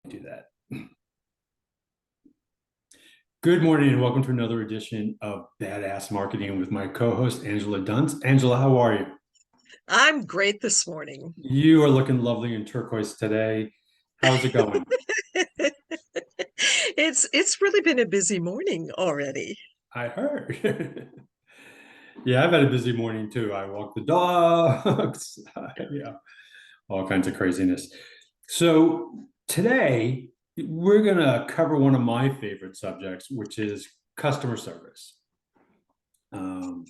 Do that. Good morning and welcome to another edition of Badass Marketing with my co-host Angela Dunce. Angela, how are you? I'm great this morning. You are looking lovely in turquoise today. How's it going? It's really been a busy morning already. I heard. Yeah, I've had a busy morning too. I walk the dogs. Yeah, all kinds of craziness. So today we're gonna cover one of my favorite subjects, which is customer service. Um,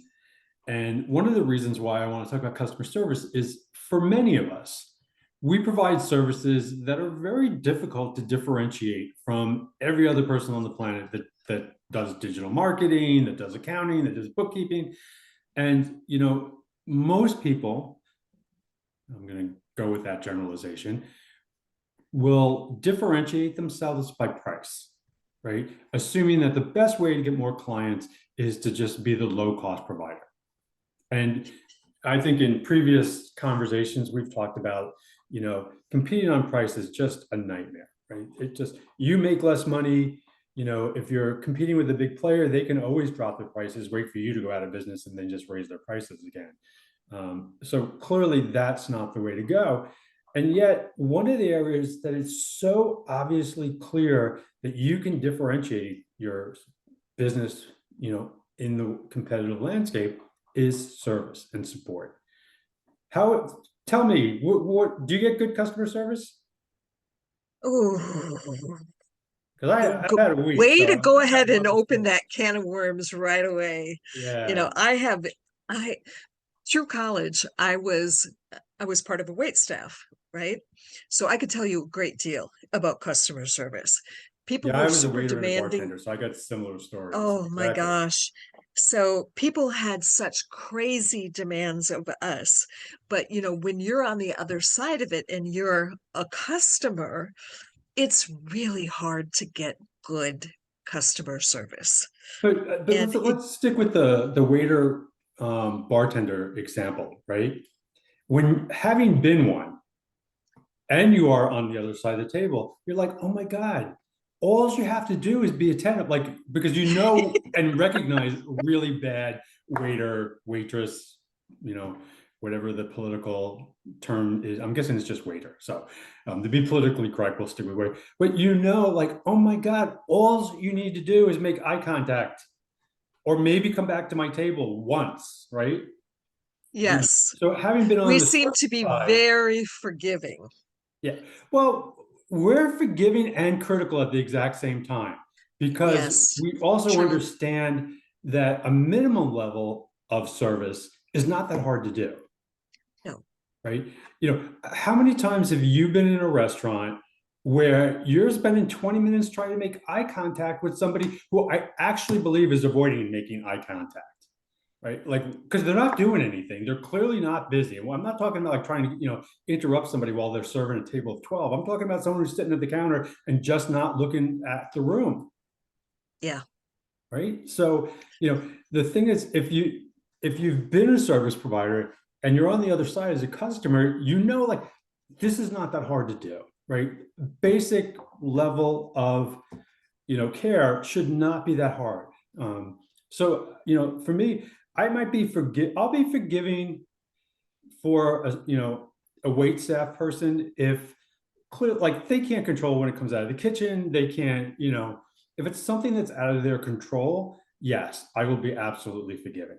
And one of the reasons why I want to talk about customer service is for many of us, we provide services that are very difficult to differentiate from every other person on the planet that does digital marketing, that does accounting, that does bookkeeping. And, most people, I'm going to go with that generalization, will differentiate themselves by price, right? Assuming that the best way to get more clients is to just be the low cost provider. And I think in previous conversations, we've talked about, competing on price is just a nightmare, right? It just, you make less money. If you're competing with a big player, they can always drop their prices, wait for you to go out of business and then just raise their prices again. So clearly that's not the way to go. And yet one of the areas that is so obviously clear that you can differentiate your business, in the competitive landscape is service and support. How, tell me, what do you get good customer service? Oh, Because I've had a week, way to so go I'd ahead and love to open hear. that can of worms right away. You Yeah. know, I through college, I was part of a wait staff, right? So I could tell you a great deal about customer service. People Yeah, were I was a super waiter and a demanding. bartender, so I got similar stories. Oh my Exactly. gosh. So people had such crazy demands of us. But when you're on the other side of it and you're a customer, it's really hard to get good customer service. But And let's stick with the waiter bartender example, right? When having been one, and you are on the other side of the table, you're like, oh my God, all you have to do is be attentive, like, because and recognize really bad waiter, waitress, you know, whatever the political term is. I'm guessing it's just waiter. So to be politically correct, we'll stick with waiter. But like, oh my God, all you need to do is make eye contact or maybe come back to my table once, right? yes, So having been on we the seem service to be side, very forgiving. yeah. Well, we're forgiving and critical at the exact same time because Yes, we also true. understand that a minimum level of service is not that hard to do, No. right? How many times have you been in a restaurant where you're spending 20 minutes trying to make eye contact with somebody who I actually believe is avoiding making eye contact? Right? Like, because they're not doing anything. They're clearly not busy. Well, I'm not talking about like trying to, interrupt somebody while they're serving a table of 12. I'm talking about someone who's sitting at the counter and just not looking at the room. Yeah. Right. So, the thing is, if you've been a service provider and you're on the other side as a customer, like this is not that hard to do, right? Basic level of care should not be that hard. So, for me, I'll be forgiving for a wait staff person if clear like they can't control when it comes out of the kitchen. They can't, if it's something that's out of their control, yes, I will be absolutely forgiving.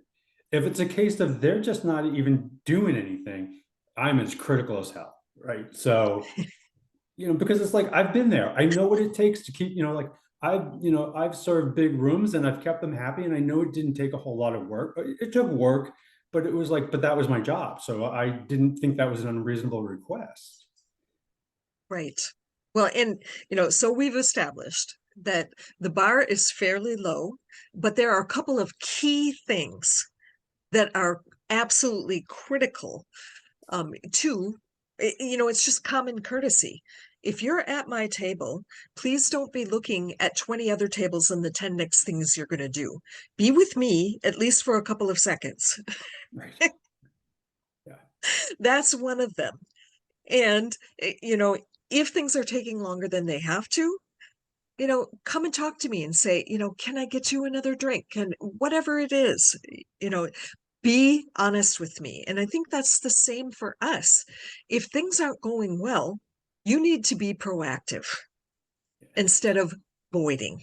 If it's a case of they're just not even doing anything, I'm as critical as hell. Right. So because it's like I've been there. I know what it takes to keep, like I've served big rooms and I've kept them happy. And I know it didn't take a whole lot of work. It took work, but it was like, but that was my job. So I didn't think that was an unreasonable request. Right. Well, and so we've established that the bar is fairly low, but there are a couple of key things that are absolutely critical to, it's just common courtesy. If you're at my table, please don't be looking at 20 other tables and the 10 next things you're going to do. Be with me at least for a couple of seconds. Right. Yeah. That's one of them. And, if things are taking longer than they have to, come and talk to me and say, can I get you another drink? And whatever it is, you know, be honest with me. And I think that's the same for us. If things aren't going well, you need to be proactive instead of avoiding.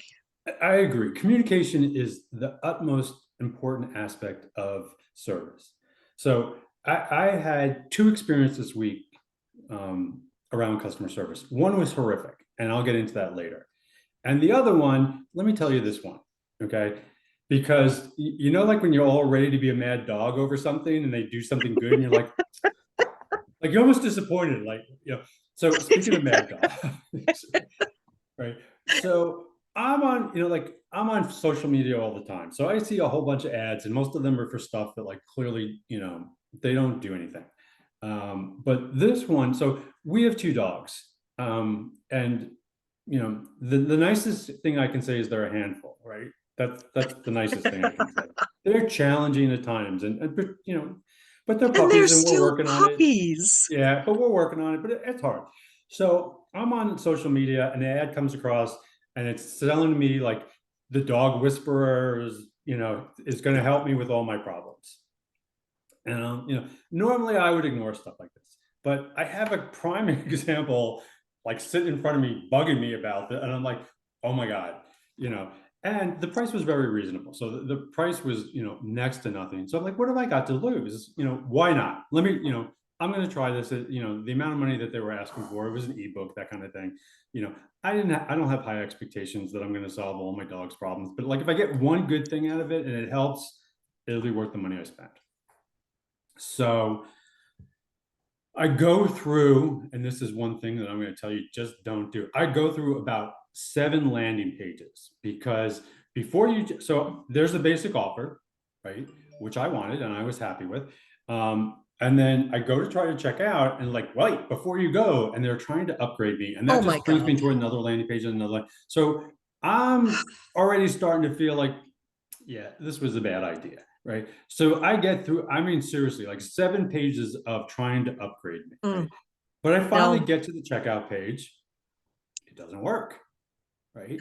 I agree. Communication is the utmost important aspect of service. So I had two experiences this week around customer service. One was horrific, and I'll get into that later. And the other one, let me tell you this one, okay? Because like when you're all ready to be a mad dog over something and they do something good and you're like you're almost disappointed, So speaking of mad dog, right? So I'm on social media all the time. So I see a whole bunch of ads, and most of them are for stuff that like clearly, they don't do anything. But this one, so we have two dogs. And the nicest thing I can say is they're a handful, right? That's the nicest thing I can say. They're challenging at times, but they're And they're puppies and we're still working on it. puppies. Yeah, but we're working on it, but it's hard. So I'm on social media and the ad comes across and it's selling me like the dog whisperer is going to help me with all my problems. And normally I would ignore stuff like this, but I have a prime example like sitting in front of me, bugging me about it, and I'm like, oh my god, you know. And the price was very reasonable, so the price was next to nothing. So I'm like, what have I got to lose? Why not? Let me, I'm going to try this. The amount of money that they were asking for, it was an ebook, that kind of thing. I don't have high expectations that I'm going to solve all my dog's problems, but like if I get one good thing out of it and it helps, it'll be worth the money I spent. So I go through, and this is one thing that I'm going to tell you, just don't do. I go through about 7 landing pages because so there's a basic offer, right? Which I wanted and I was happy with. And then I go to try to check out and like, wait, before you go, and they're trying to upgrade me. And Oh that my just brings me God. to another landing page and another. So I'm already starting to feel like, yeah, this was a bad idea. Right. So I get through, I mean, seriously, like 7 pages of trying to upgrade me. Right? But I finally No. get to the checkout page. It doesn't work. Right.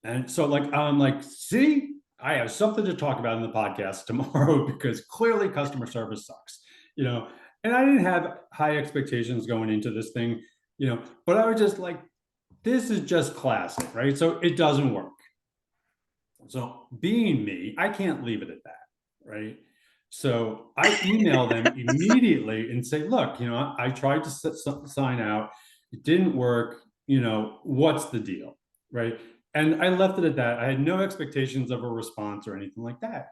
And so like, I'm like, see, I have something to talk about in the podcast tomorrow because clearly customer service sucks, and I didn't have high expectations going into this thing, but I was just like, this is just classic. Right. So it doesn't work. So being me, I can't leave it at that, right? So I email them immediately and say, look, I tried to sign out, it didn't work, what's the deal, right? And I left it at that. I had no expectations of a response or anything like that.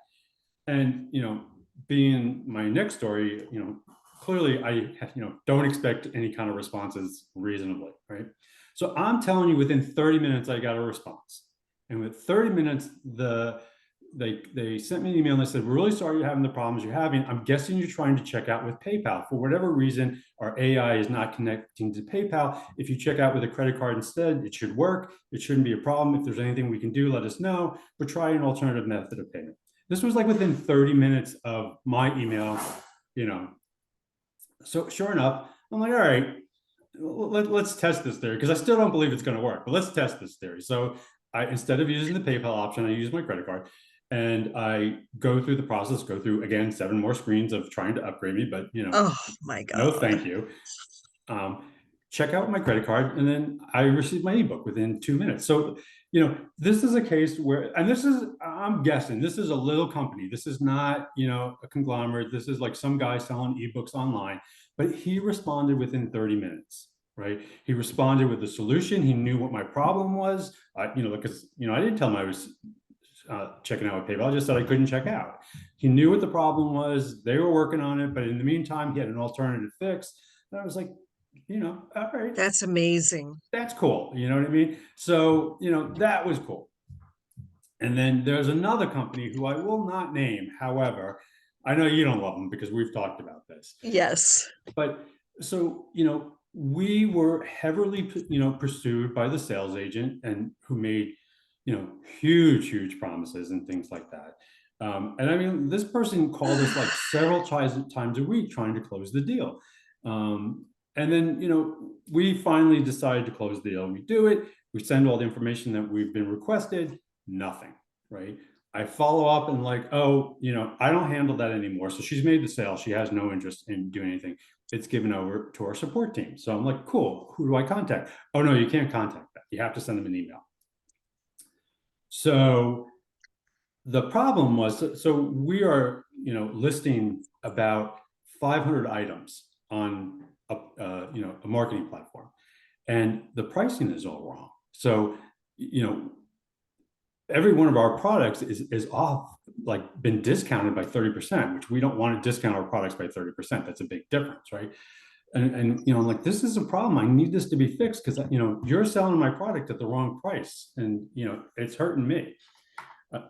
And, being my next story, clearly I, don't expect any kind of responses reasonably, right? So I'm telling you, within 30 minutes, I got a response. And with 30 minutes, they sent me an email and they said, we're really sorry you're having the problems you're having. I'm guessing you're trying to check out with PayPal. For whatever reason, our AI is not connecting to PayPal. If you check out with a credit card instead, it should work. It shouldn't be a problem. If there's anything we can do, let us know. But try an alternative method of payment. This was like within 30 minutes of my email, So sure enough, I'm like, all right, let's test this theory because I still don't believe it's going to work, but let's test this theory. So instead of using the PayPal option, I use my credit card and I go through the process, go through again, 7 more screens of trying to upgrade me, but Oh my no, God. thank you. Check out my credit card, and then I received my ebook within 2 minutes. So, this is a case where, and I'm guessing, this is a little company. This is not, a conglomerate. This is like some guy selling ebooks online, but he responded within 30 minutes. Right. He responded with a solution. He knew what my problem was. Because, I didn't tell him I was checking out with PayPal. I just said I couldn't check out. He knew what the problem was. They were working on it, but in the meantime, he had an alternative fix. And I was like, all right, That's amazing. that's cool. You know what I mean? So, that was cool. And then there's another company who I will not name. However, I know you don't love them because we've talked about this. Yes. But so, we were heavily, pursued by the sales agent and who made, huge promises and things like that. And I mean, this person called us like several times a week trying to close the deal. And then, we finally decided to close the deal. We do it. We send all the information that we've been requested. Nothing, right? I follow up and like, oh, I don't handle that anymore. So she's made the sale. She has no interest in doing anything. It's given over to our support team. So I'm like, cool. Who do I contact? Oh no, you can't contact them. You have to send them an email. So the problem was, so we are, listing about 500 items on a marketing platform, and the pricing is all wrong. So, every one of our products is off, like been discounted by 30%, which we don't want to discount our products by 30%. That's a big difference, right? And I'm like, this is a problem. I need this to be fixed because you're selling my product at the wrong price, and it's hurting me.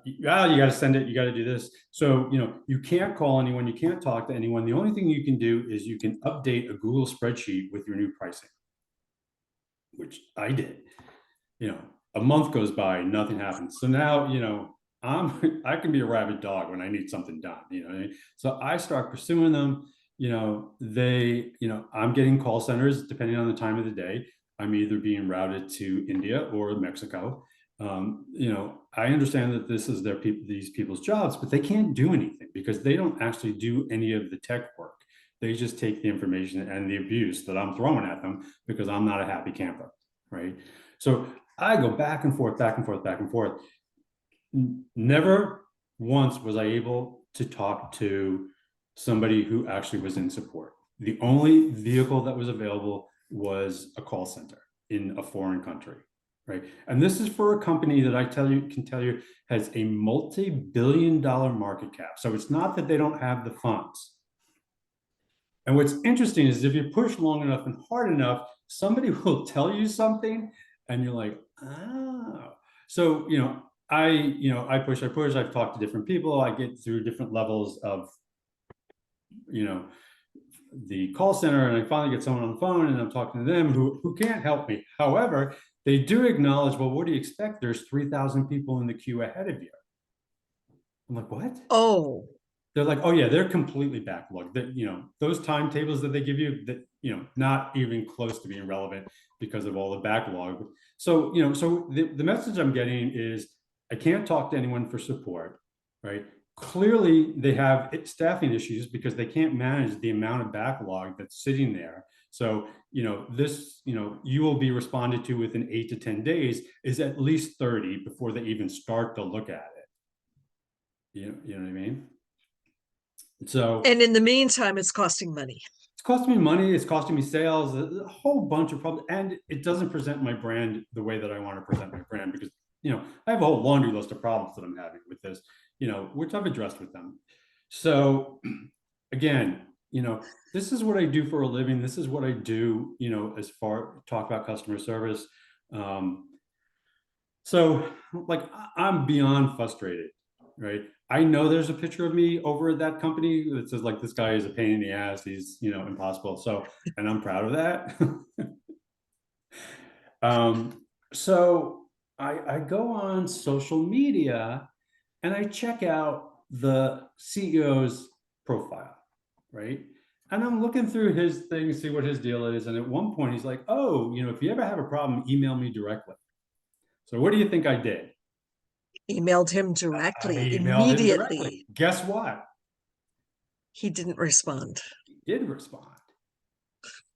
You got to send it. You got to do this. So you can't call anyone. You can't talk to anyone. The only thing you can do is you can update a Google spreadsheet with your new pricing, which I did. A month goes by, nothing happens. So now I can be a rabid dog when I need something done. What I mean? So I start pursuing them. I'm getting call centers depending on the time of the day. I'm either being routed to India or Mexico. I understand that this is these people's jobs, but they can't do anything because they don't actually do any of the tech work. They just take the information and the abuse that I'm throwing at them because I'm not a happy camper, right? So I go back and forth, back and forth, back and forth. Never once was I able to talk to somebody who actually was in support. The only vehicle that was available was a call center in a foreign country, right? And this is for a company that can tell you has a multi-billion-dollar market cap. So it's not that they don't have the funds. And what's interesting is if you push long enough and hard enough, somebody will tell you something and you're like, oh. So, I push, I've talked to different people. I get through different levels of, the call center, and I finally get someone on the phone and I'm talking to them who can't help me. However, they do acknowledge, well, what do you expect? There's 3,000 people in the queue ahead of you. I'm like, what? Oh, They're like, oh yeah, they're completely backlogged. That those timetables that they give you, that not even close to being relevant because of all the backlog. So so the message I'm getting is I can't talk to anyone for support, right? Clearly, they have staffing issues because they can't manage the amount of backlog that's sitting there. So this you will be responded to within 8 to 10 days is at least 30 before they even start to look at it. You know what I mean? So and in the meantime, it's costing money. it's costing me money, it's costing me sales, a whole bunch of problems, and it doesn't present my brand the way that I want to present my brand because I have a whole laundry list of problems that I'm having with this, which I've addressed with them. So again, this is what I do for a living. This is what I do, as far talk about customer service. So like I'm beyond frustrated, right? I know there's a picture of me over at that company that says like this guy is a pain in the ass. He's impossible. So, and I'm proud of that. So I go on social media and I check out the CEO's profile, right? And I'm looking through his thing, see what his deal is. And at one point he's like, oh, if you ever have a problem, email me directly. So what do you think I did? Emailed him I directly, emailed him immediately. directly. Guess what? He didn't respond. He did respond.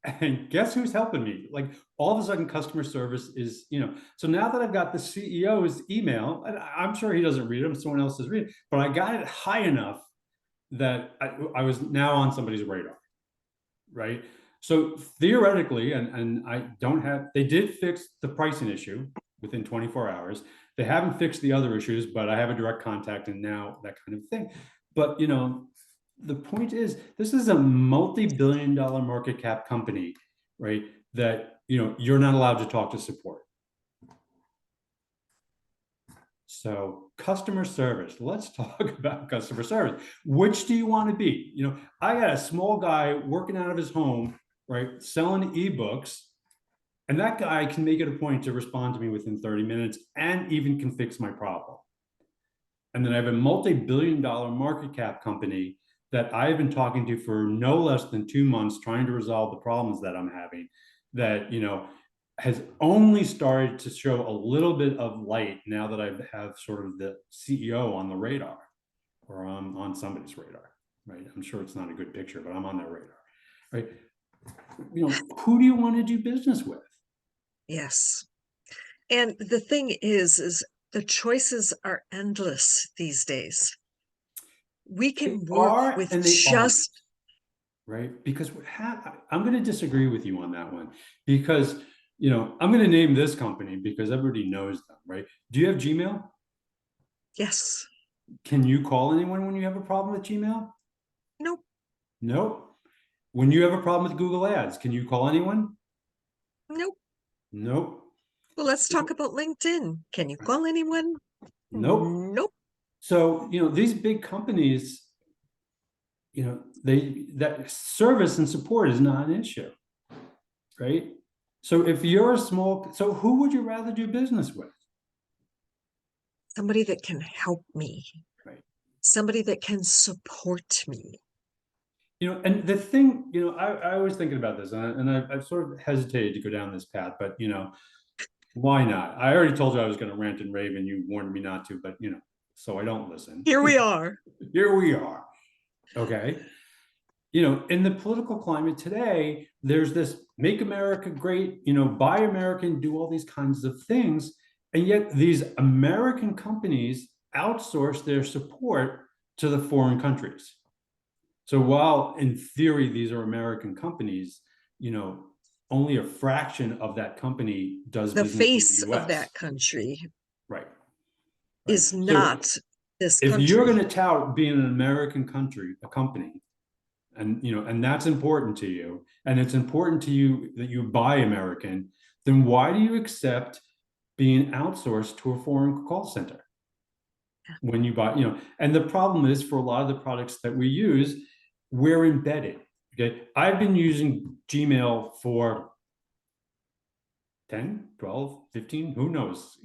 And guess who's helping me? Like all of a sudden, customer service is, so now that I've got the CEO's email, and I'm sure he doesn't read them, someone else is reading, but I got it high enough that I was now on somebody's radar, right? So theoretically, and I don't have, they did fix the pricing issue within 24 hours. They haven't fixed the other issues, but I have a direct contact and now that kind of thing. But, the point is, this is a multi-billion-dollar market cap company, right? That, you're not allowed to talk to support. So customer service, let's talk about customer service. Which do you want to be? I got a small guy working out of his home, right? Selling eBooks. And that guy can make it a point to respond to me within 30 minutes and even can fix my problem. And then I have a multi-billion-dollar market cap company that I've been talking to for no less than 2 months, trying to resolve the problems that I'm having, that, has only started to show a little bit of light now that I have sort of the CEO on the radar, or on somebody's radar, right? I'm sure it's not a good picture, but I'm on their radar, right? Who do you want to do business with? Yes. And the thing is the choices are endless these days. We They can work are with and they aren't, just, right? Because I'm going to disagree with you on that one, because I'm going to name this company because everybody knows them, right? Do you have Gmail? yes, Can you call anyone when you have a problem with Gmail? nope, Nope. When you have a problem with Google Ads, can you call anyone? nope. Nope. Well, let's talk about LinkedIn. Can you call anyone? Nope. Nope. So, these big companies, that service and support is not an issue, right? So if you're so who would you rather do business with? Somebody that can help me, Right. somebody that can support me. And the thing, I was thinking about this, I've sort of hesitated to go down this path, but why not? I already told you I was going to rant and rave, and you warned me not to, but so I don't listen. Here we are. Here we are. Okay. In the political climate today, there's this make America great, buy American, do all these kinds of things. And yet these American companies outsource their support to the foreign countries. So while in theory, these are American companies, only a fraction of that company does The business in face the of US. that country Right. Right. is So not this if you're going country. to tout being an American a company, and that's important to you, and it's important to you that you buy American, then why do you accept being outsourced to a foreign call center when you buy? And the problem is, for a lot of the products that we use, we're embedded. Okay, I've been using Gmail for 10, 12, 15, who knows.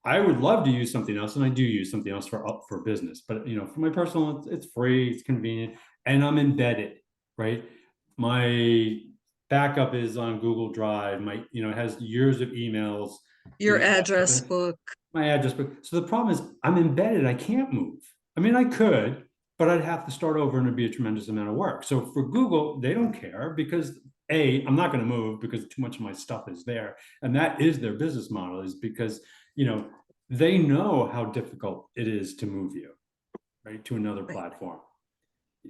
I would love to use something else, and I do use something else for business. But for my personal, it's free, it's convenient, and I'm embedded, right? My backup is on Google Drive. It has years of emails. Your address book. My address book. So the problem is, I'm embedded. I can't move. I mean, I could, but I'd have to start over, and it'd be a tremendous amount of work. So for Google, they don't care, because I'm not going to move because too much of my stuff is there, and that is their business model. Is because they know how difficult it is to move you, right, to another platform.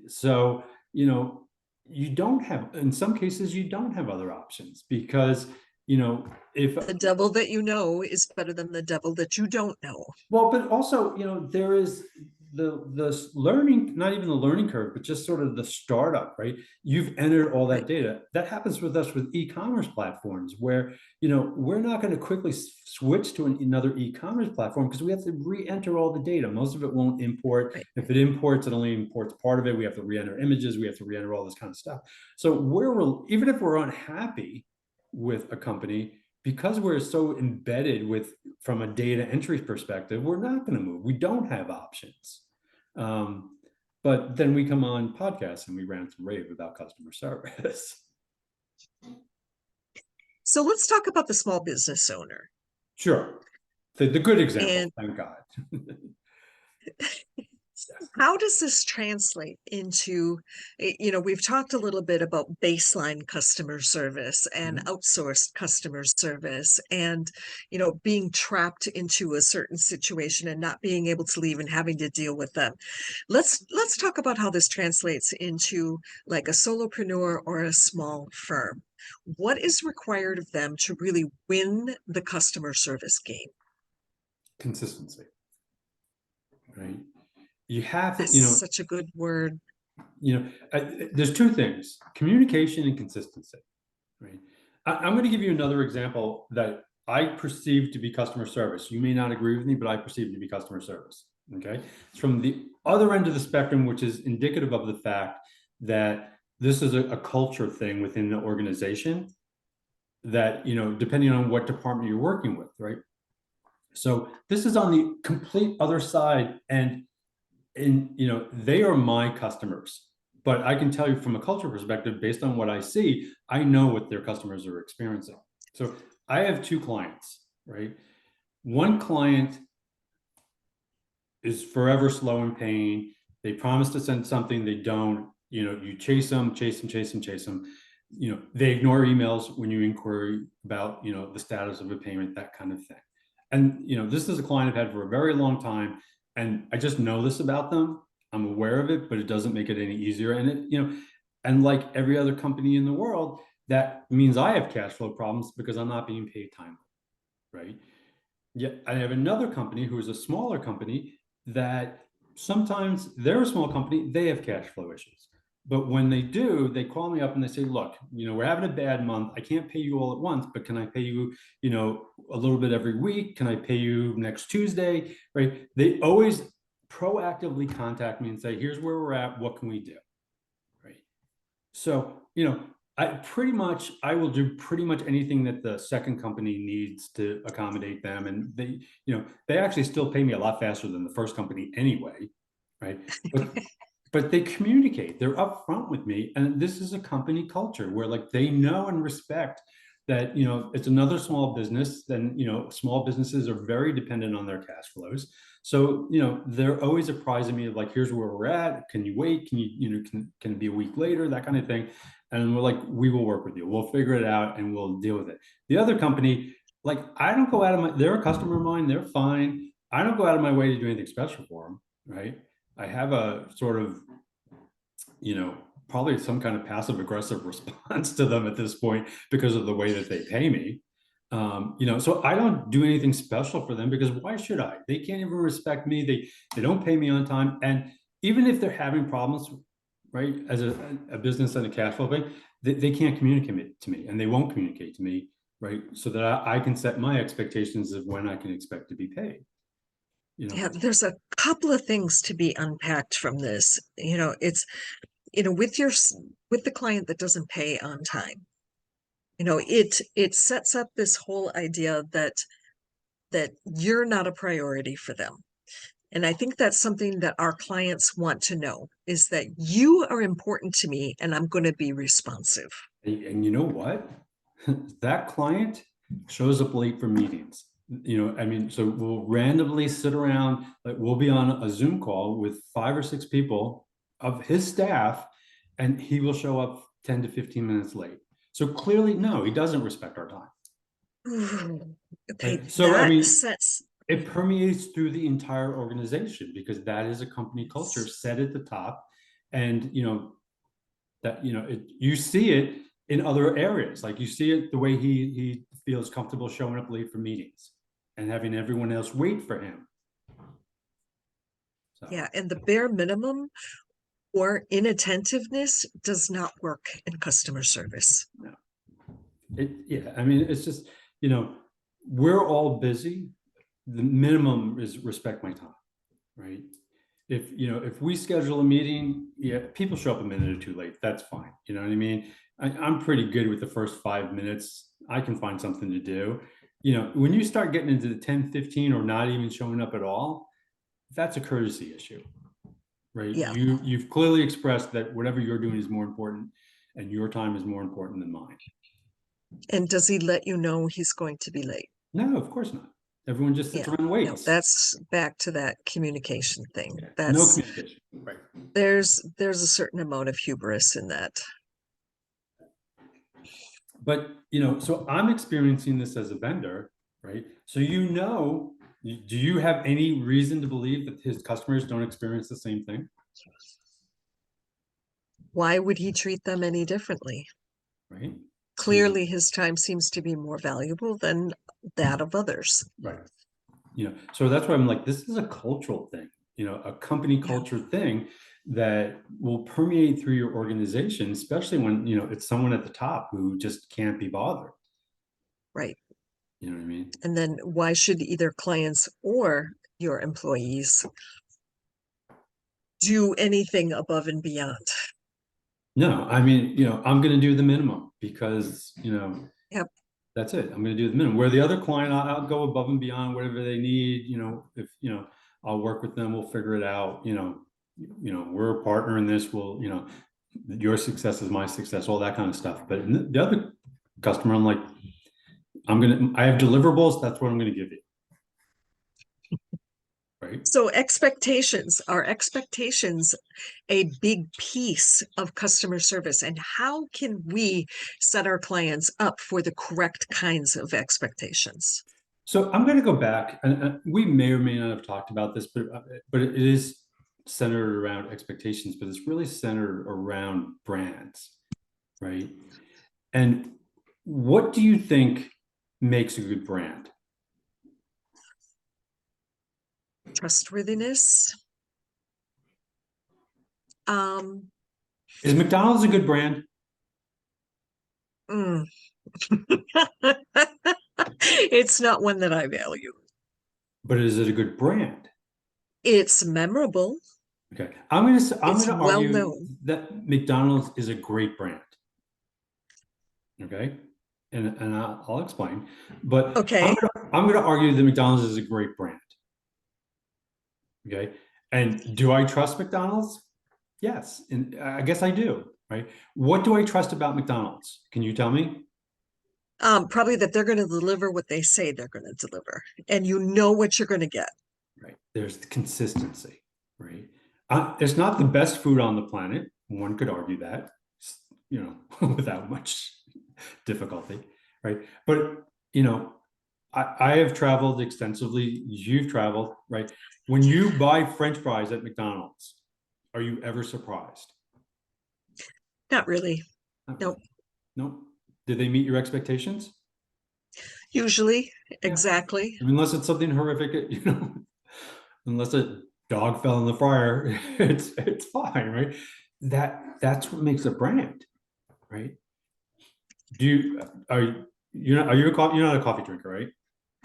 So you don't have, in some cases, you don't have other options, because if The devil that you know is better than the devil that you don't know. well, but also there is the learning, not even the learning curve, but just sort of the startup, right? You've entered all that data. That happens with us with e-commerce platforms, where we're not going to quickly switch to another e-commerce platform, because we have to re-enter all the data. Most of it won't import. Right. If it imports, it only imports part of it. We have to re-enter images. We have to re-enter all this kind of stuff. So even if we're unhappy with a company, because we're so embedded from a data entry perspective, we're not going to move. We don't have options. But then we come on podcasts and we rant and rave about customer service. So let's talk about the small business owner. Sure. The good example, And thank God. how does this translate into, we've talked a little bit about baseline customer service and outsourced customer service, and, being trapped into a certain situation and not being able to leave and having to deal with them. Let's talk about how this translates into like a solopreneur or a small firm. What is required of them to really win the customer service game? Consistency, right? You have to, That's such a good word. there's two things: communication and consistency, right? I'm going to give you another example that I perceive to be customer service. You may not agree with me, but I perceive to be customer service. Okay. It's from the other end of the spectrum, which is indicative of the fact that this is a culture thing within the organization, that, depending on what department you're working with, right? So this is on the complete other side. And and they are my customers, but I can tell you from a culture perspective, based on what I see, I know what their customers are experiencing. So I have two clients, right? One client is forever slow in paying. They promise to send something, they don't. You chase them, chase them, chase them, chase them. They ignore emails when you inquiry about the status of a payment, that kind of thing. And this is a client I've had for a very long time, and I just know this about them. I'm aware of it, but it doesn't make it any easier. And and like every other company in the world, that means I have cash flow problems because I'm not being paid timely, right? Yet I have another company who is a smaller company that sometimes they're a small company, they have cash flow issues. But when they do, they call me up and they say, look, we're having a bad month. I can't pay you all at once, but can I pay you, a little bit every week? Can I pay you next Tuesday? Right? They always proactively contact me and say, here's where we're at. What can we do? Right. So, I will do pretty much anything that the second company needs to accommodate them. And they actually still pay me a lot faster than the first company anyway. Right. But they communicate, they're upfront with me. And this is a company culture where like they know and respect that, it's another small business. Then, small businesses are very dependent on their cash flows. So, they're always apprising me of like, here's where we're at. Can you wait? Can can it be a week later? That kind of thing. And we're like, we will work with you. We'll figure it out and we'll deal with it. The other company, like, I don't go out of my, they're a customer of mine. They're fine. I don't go out of my way to do anything special for them. Right. I have a sort of, probably some kind of passive aggressive response to them at this point because of the way that they pay me. So I don't do anything special for them because why should I? They can't even respect me. They don't pay me on time. And even if they're having problems, right, as a business and a cash flow thing, they can't communicate to me and they won't communicate to me, right? So that I can set my expectations of when I can expect to be paid. Yeah, there's a couple of things to be unpacked from this. It's, with the client that doesn't pay on time, it sets up this whole idea that you're not a priority for them. And I think that's something that our clients want to know, is that you are important to me and I'm going to be responsive. And you know what? That client shows up late for meetings. So we'll randomly sit around, like we'll be on a Zoom call with 5 or 6 people of his staff, and he will show up 10 to 15 minutes late. So clearly, no, he doesn't respect our time. Ooh, okay, Right? So sets. it permeates through the entire organization because that is a company culture set at the top. And you see it in other areas. Like you see it the way he feels comfortable showing up late for meetings and having everyone else wait for him. So. Yeah, and the bare minimum or inattentiveness does not work in customer service. No. It's just, we're all busy. The minimum is respect my time, right? If we schedule a meeting, yeah, people show up a minute or two late, that's fine. You know what I mean? I'm pretty good with the first 5 minutes. I can find something to do. When you start getting into the 10, 15 or not even showing up at all, that's a courtesy issue, right? Yeah. You've clearly expressed that whatever you're doing is more important and your time is more important than mine. And does he let you know he's going to be late? No, of course not. Everyone just sits around and waits. No, that's back to that communication thing. Yeah, That's no communication. Right. There's a certain amount of hubris in that. But so I'm experiencing this as a vendor, right? So do you have any reason to believe that his customers don't experience the same thing? Why would he treat them any differently? Right. Clearly, his time seems to be more valuable than that of others. Right. So that's why I'm like, this is a cultural thing, a company culture thing that will permeate through your organization, especially when, it's someone at the top who just can't be bothered. Right. You know what I mean? And then why should either clients or your employees do anything above and beyond? No, I'm going to do the minimum because, Yep. That's it. I'm going to do the minimum. Where the other client, I'll go above and beyond whatever they need. If I'll work with them. We'll figure it out. we're a partner in this. We'll, your success is my success, all that kind of stuff. But the other customer, I'm like, I have deliverables. That's what I'm going to give you. Right. So are expectations a big piece of customer service? And how can we set our clients up for the correct kinds of expectations? So I'm going to go back, and we may or may not have talked about this, but it is centered around expectations, but it's really centered around brands, right? And what do you think makes a good brand? Trustworthiness. Is McDonald's a good brand? Mm. It's not one that I value. But is it a good brand? It's memorable. Okay, I'm It's going to well argue known. that McDonald's is a great brand. Okay, and I'll explain. But Okay. I'm going to argue that McDonald's is a great brand. Okay, and do I trust McDonald's? Yes, and I guess I do. Right. What do I trust about McDonald's? Can you tell me? Probably that they're going to deliver what they say they're going to deliver, and you know what you're going to get. Right. There's the consistency. Right. It's not the best food on the planet. One could argue that, without much difficulty. Right. But, I have traveled extensively. You've traveled, right? When you buy French fries at McDonald's, are you ever surprised? Not really. Not really. Nope. No. Did they meet your expectations? Usually, Yeah. exactly. Unless it's something horrific, unless a dog fell in the fryer, it's fine, right? That's what makes a brand, right? Do you are you you're not a coffee drinker, right?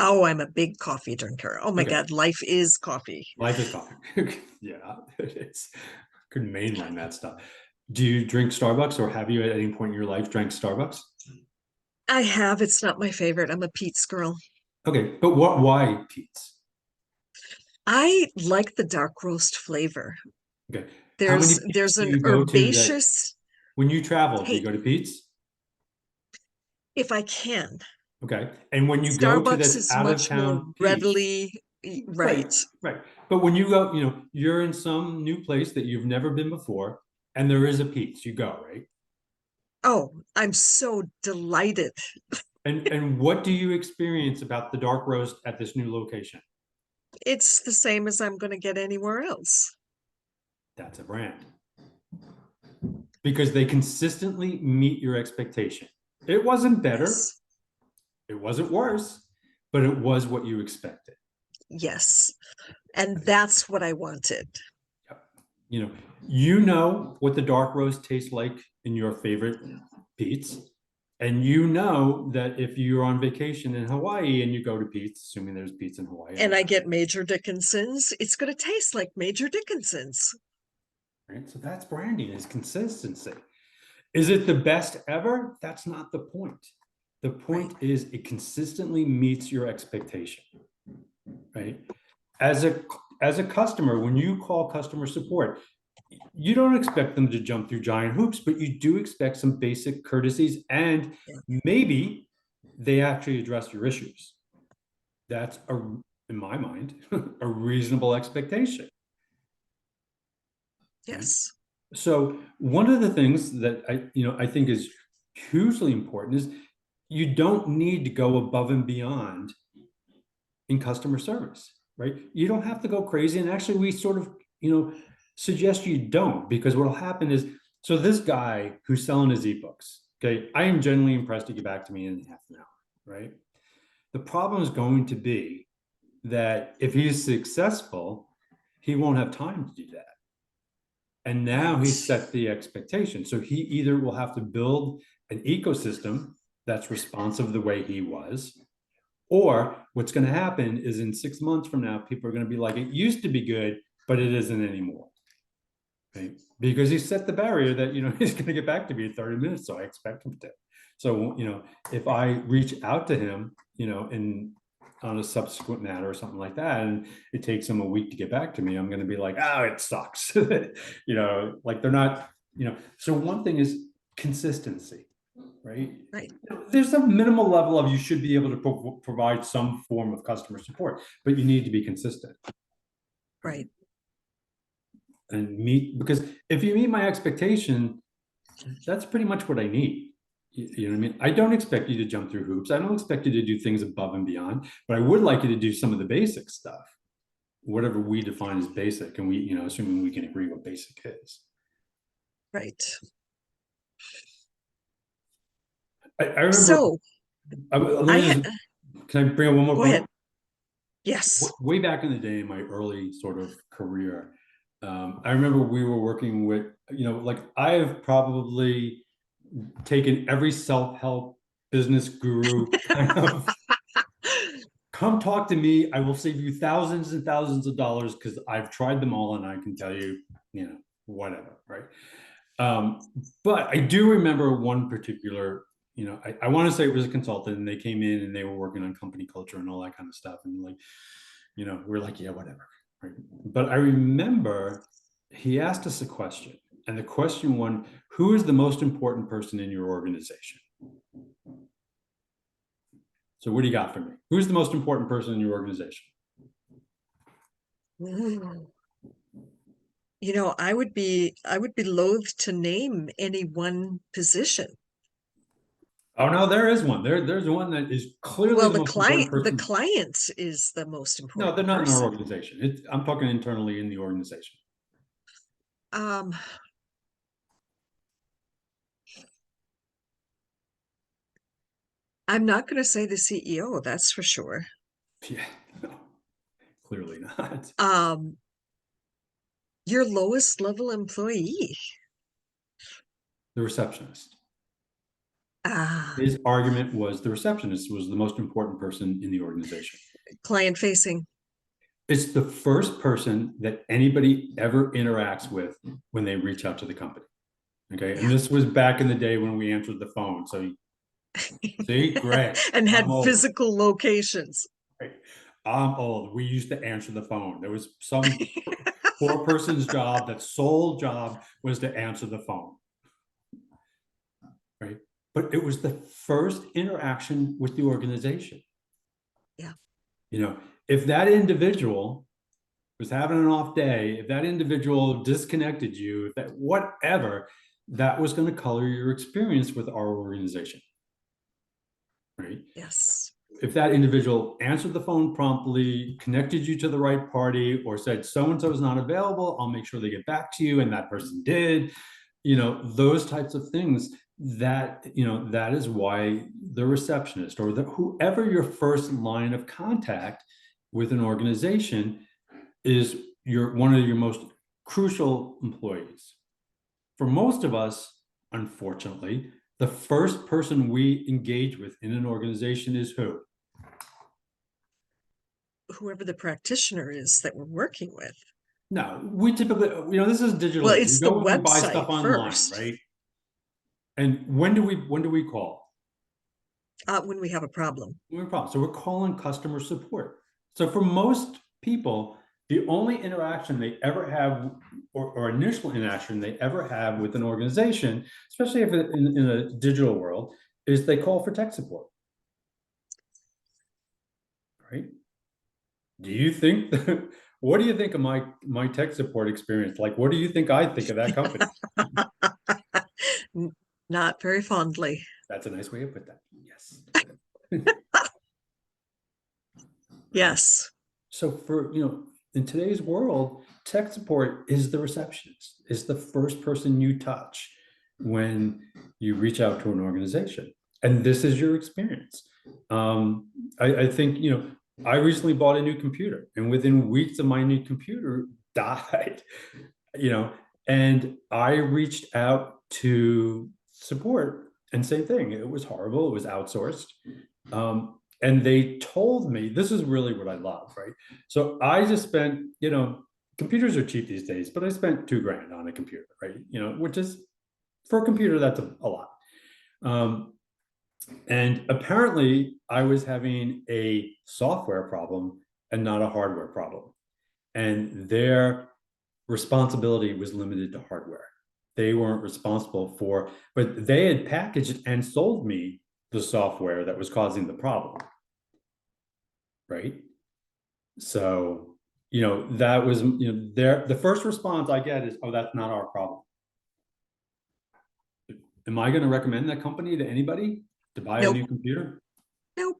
Oh, I'm a big coffee drinker. Oh my Okay, God, life is coffee. life is coffee. Yeah, it's could mainline that stuff. Do you drink Starbucks, or have you at any point in your life drank Starbucks? I have. It's not my favorite. I'm a Pete's girl. Okay, but why Pete's? I like the dark roast flavor. Okay, how many There's Pete's do an you go to that herbaceous when you travel? Do you take go to Pete's? if I can. Okay. And when you go to Starbucks this is out of much more town Pete's, readily right, right. right. But when you go, you're in some new place that you've never been before, and there is a Pete's, you go, right? Oh, I'm so delighted. And what do you experience about the dark roast at this new location? It's the same as I'm going to get anywhere else. That's a brand. Because they consistently meet your expectation. It wasn't better, Yes. it wasn't worse, but it was what you expected. Yes. And that's what I wanted. You know, you know what the dark roast tastes like in your favorite Pete's. And you know that if you're on vacation in Hawaii and you go to Pete's, assuming there's Pete's in Hawaii, And I get Major Dickinson's, it's going to taste like Major Dickinson's. right? So that's branding, is consistency. Is it the best ever? That's not the point. The point is it consistently meets your expectation, right? As a customer, when you call customer support, you don't expect them to jump through giant hoops, but you do expect some basic courtesies, and maybe they actually address your issues. That's in my mind, a reasonable expectation. Yes. So one of the things that I think is hugely important is you don't need to go above and beyond in customer service, right? You don't have to go crazy. And actually, we sort of, suggest you don't, because what'll happen is, so this guy who's selling his ebooks, okay, I am generally impressed to get back to me in half an hour, right? The problem is going to be that if he's successful, he won't have time to do that. And now he's set the expectation. So he either will have to build an ecosystem that's responsive the way he was, or what's going to happen is in 6 months from now, people are going to be like, it used to be good, but it isn't anymore. Right? Because he set the barrier that, he's going to get back to me in 30 minutes. So I expect him to. So, if I reach out to him, in on a subsequent matter or something like that, and it takes them a week to get back to me, I'm going to be like, oh, it sucks. Like they're not, so one thing is consistency, right? Right. There's a minimal level of, you should be able to provide some form of customer support, but you need to be consistent. Right. And because if you meet my expectation, that's pretty much what I need. You know what I mean? I don't expect you to jump through hoops. I don't expect you to do things above and beyond, but I would like you to do some of the basic stuff, whatever we define as basic, and we, assuming we can agree what basic is. Right. I remember. So can I bring up one more go point? ahead. Yes. Way back in the day, in my early sort of career, I remember we were working with, like I have probably taken every self-help business guru kind of come talk to me. I will save you thousands and thousands of dollars because I've tried them all and I can tell you, whatever, right? But I do remember one particular, I want to say it was a consultant, and they came in and they were working on company culture and all that kind of stuff. And like, we're like, yeah, whatever. Right. But I remember he asked us a question, and the question was, who is the most important person in your organization? So what do you got for me? Who's the most important person in your organization? I would be loath to name any one position. Oh no, there is one. There's one that is clearly Well, the most important person. The client is the most important. No, they're not person. in our organization. I'm talking internally in the organization. I'm not going to say the CEO, that's for sure. Yeah, no, clearly not. Your lowest level employee. The receptionist. His argument was the receptionist was the most important person in the organization. Client facing. It's the first person that anybody ever interacts with when they reach out to the company. Okay. Yeah. And this was back in the day when we answered the phone. So see, great. And had physical locations. Right. I'm old. We used to answer the phone. There was some poor person's job, that sole job was to answer the phone. Right. But it was the first interaction with the organization. Yeah. If that individual was having an off day, if that individual disconnected you, if that whatever, that was going to color your experience with our organization. Right? Yes. If that individual answered the phone promptly, connected you to the right party, or said, so-and-so is not available, I'll make sure they get back to you, and that person did, those types of things, that is why the receptionist or whoever your first line of contact with an organization is, one of your most crucial employees. For most of us, unfortunately, the first person we engage with in an organization is who? Whoever the practitioner is that we're working with. No, we typically, this is digital. Well, it's the website buy stuff online, first, right? And when do we call? When we have a problem. So we're calling customer support. So for most people, the only interaction they ever have, or initial interaction they ever have with an organization, especially if it, in a digital world, is they call for tech support. Right? Do you think? What do you think of my tech support experience? Like, what do you think I think of that company? Not very fondly. That's a nice way to put that. Yes. Yes. So for, in today's world, tech support is the receptionist, is the first person you touch when you reach out to an organization. And this is your experience. I think, I recently bought a new computer, and within weeks of my new computer died, and I reached out to support, and same thing. It was horrible. It was outsourced. And they told me, this is really what I love, right? So I just spent, computers are cheap these days, but I spent $2,000 on a computer, right? Which is, for a computer, that's a lot. And apparently I was having a software problem and not a hardware problem. And their responsibility was limited to hardware. They weren't responsible for, but they had packaged and sold me the software that was causing the problem. Right. So, that was, the first response I get is, oh, that's not our problem. Am I going to recommend that company to anybody to buy a Nope. new computer? Nope.